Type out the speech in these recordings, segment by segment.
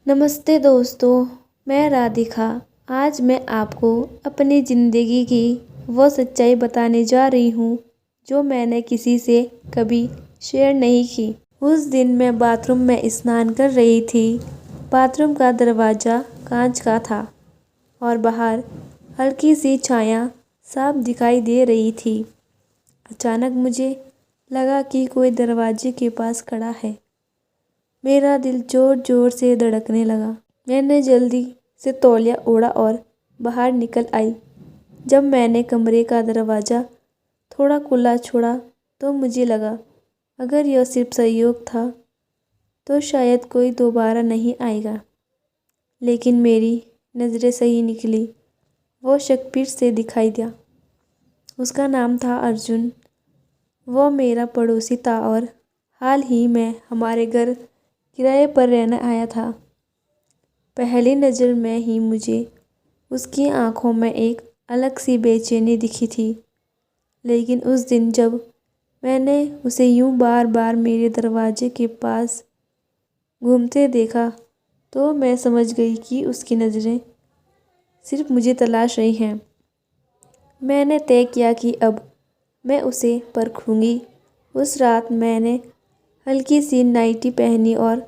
नमस्ते दोस्तों, मैं राधिका। आज मैं आपको अपनी ज़िंदगी की वो सच्चाई बताने जा रही हूँ जो मैंने किसी से कभी शेयर नहीं की। उस दिन मैं बाथरूम में स्नान कर रही थी। बाथरूम का दरवाज़ा कांच का था और बाहर हल्की सी छाया साफ दिखाई दे रही थी। अचानक मुझे लगा कि कोई दरवाजे के पास खड़ा है। मेरा दिल जोर जोर से धड़कने लगा। मैंने जल्दी से तौलिया ओढ़ा और बाहर निकल आई। जब मैंने कमरे का दरवाज़ा थोड़ा खुला छोड़ा तो मुझे लगा अगर यह सिर्फ संयोग था तो शायद कोई दोबारा नहीं आएगा। लेकिन मेरी नज़रें सही निकली। वो शख्स फिर से दिखाई दिया। उसका नाम था अर्जुन। वो मेरा पड़ोसी था और हाल ही में हमारे घर किराए पर रहने आया था। पहली नज़र में ही मुझे उसकी आंखों में एक अलग सी बेचैनी दिखी थी। लेकिन उस दिन जब मैंने उसे यूं बार बार मेरे दरवाजे के पास घूमते देखा तो मैं समझ गई कि उसकी नज़रें सिर्फ मुझे तलाश रही हैं। मैंने तय किया कि अब मैं उसे परखूंगी। उस रात मैंने हल्की सी नाइटी पहनी और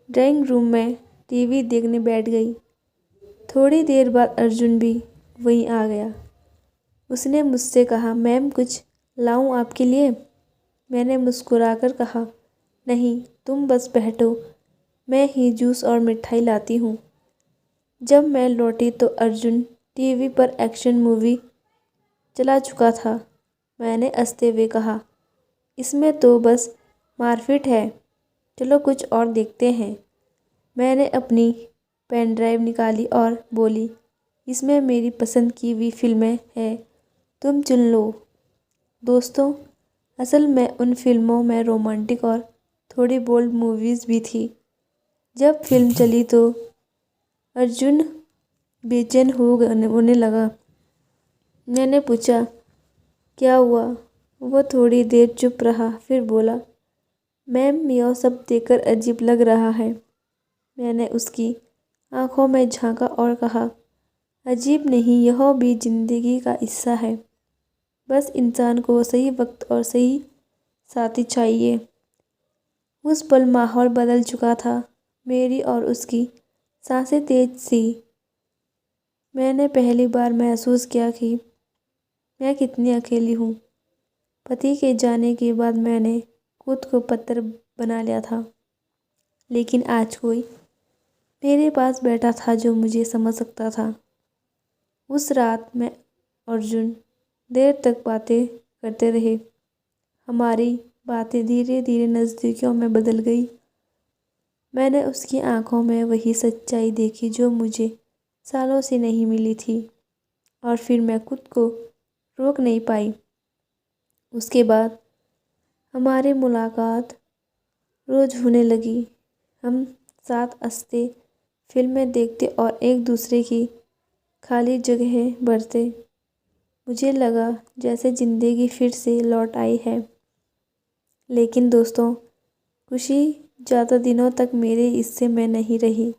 ड्राइंग रूम में टीवी देखने बैठ गई। थोड़ी देर बाद अर्जुन भी वहीं आ गया। उसने मुझसे कहा, मैम कुछ लाऊं आपके लिए? मैंने मुस्कुराकर कहा, नहीं, तुम बस बैठो, मैं ही जूस और मिठाई लाती हूँ। जब मैं लौटी तो अर्जुन टीवी पर एक्शन मूवी चला चुका था। मैंने हंसते हुए कहा, इसमें तो बस मारपीट है, चलो कुछ और देखते हैं। मैंने अपनी पेन ड्राइव निकाली और बोली, इसमें मेरी पसंद की हुई फिल्में हैं, तुम चुन लो। दोस्तों, असल में उन फिल्मों में रोमांटिक और थोड़ी बोल्ड मूवीज़ भी थी। जब फिल्म चली तो अर्जुन बेचैन होने लगा। मैंने पूछा, क्या हुआ? वो थोड़ी देर चुप रहा, फिर बोला, मैम यह सब देखकर अजीब लग रहा है। मैंने उसकी आंखों में झांका और कहा, अजीब नहीं, यह भी जिंदगी का हिस्सा है। बस इंसान को सही वक्त और सही साथी चाहिए। उस पल माहौल बदल चुका था। मेरी और उसकी सांसें तेज सी। मैंने पहली बार महसूस किया कि मैं कितनी अकेली हूँ। पति के जाने के बाद मैंने खुद को पत्थर बना लिया था, लेकिन आज कोई मेरे पास बैठा था जो मुझे समझ सकता था। उस रात मैं अर्जुन देर तक बातें करते रहे। हमारी बातें धीरे धीरे नज़दीकियों में बदल गई। मैंने उसकी आंखों में वही सच्चाई देखी जो मुझे सालों से नहीं मिली थी, और फिर मैं खुद को रोक नहीं पाई। उसके बाद हमारी मुलाकात रोज़ होने लगी। हम साथ हंसते, फिल्में देखते और एक दूसरे की खाली जगहें भरते। मुझे लगा जैसे ज़िंदगी फिर से लौट आई है। लेकिन दोस्तों, खुशी ज़्यादा दिनों तक मेरे हिस्से में नहीं रही।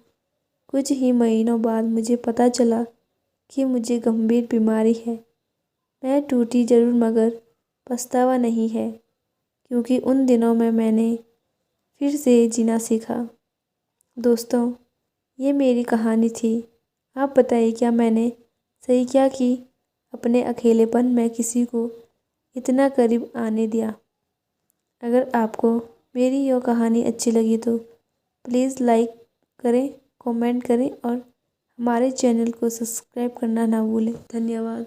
कुछ ही महीनों बाद मुझे पता चला कि मुझे गंभीर बीमारी है। मैं टूटी ज़रूर मगर पछतावा नहीं है, क्योंकि उन दिनों में मैंने फिर से जीना सीखा। दोस्तों, ये मेरी कहानी थी। आप बताइए, क्या मैंने सही किया कि अपने अकेलेपन में किसी को इतना करीब आने दिया? अगर आपको मेरी यह कहानी अच्छी लगी तो प्लीज़ लाइक करें, कमेंट करें और हमारे चैनल को सब्सक्राइब करना ना भूलें। धन्यवाद।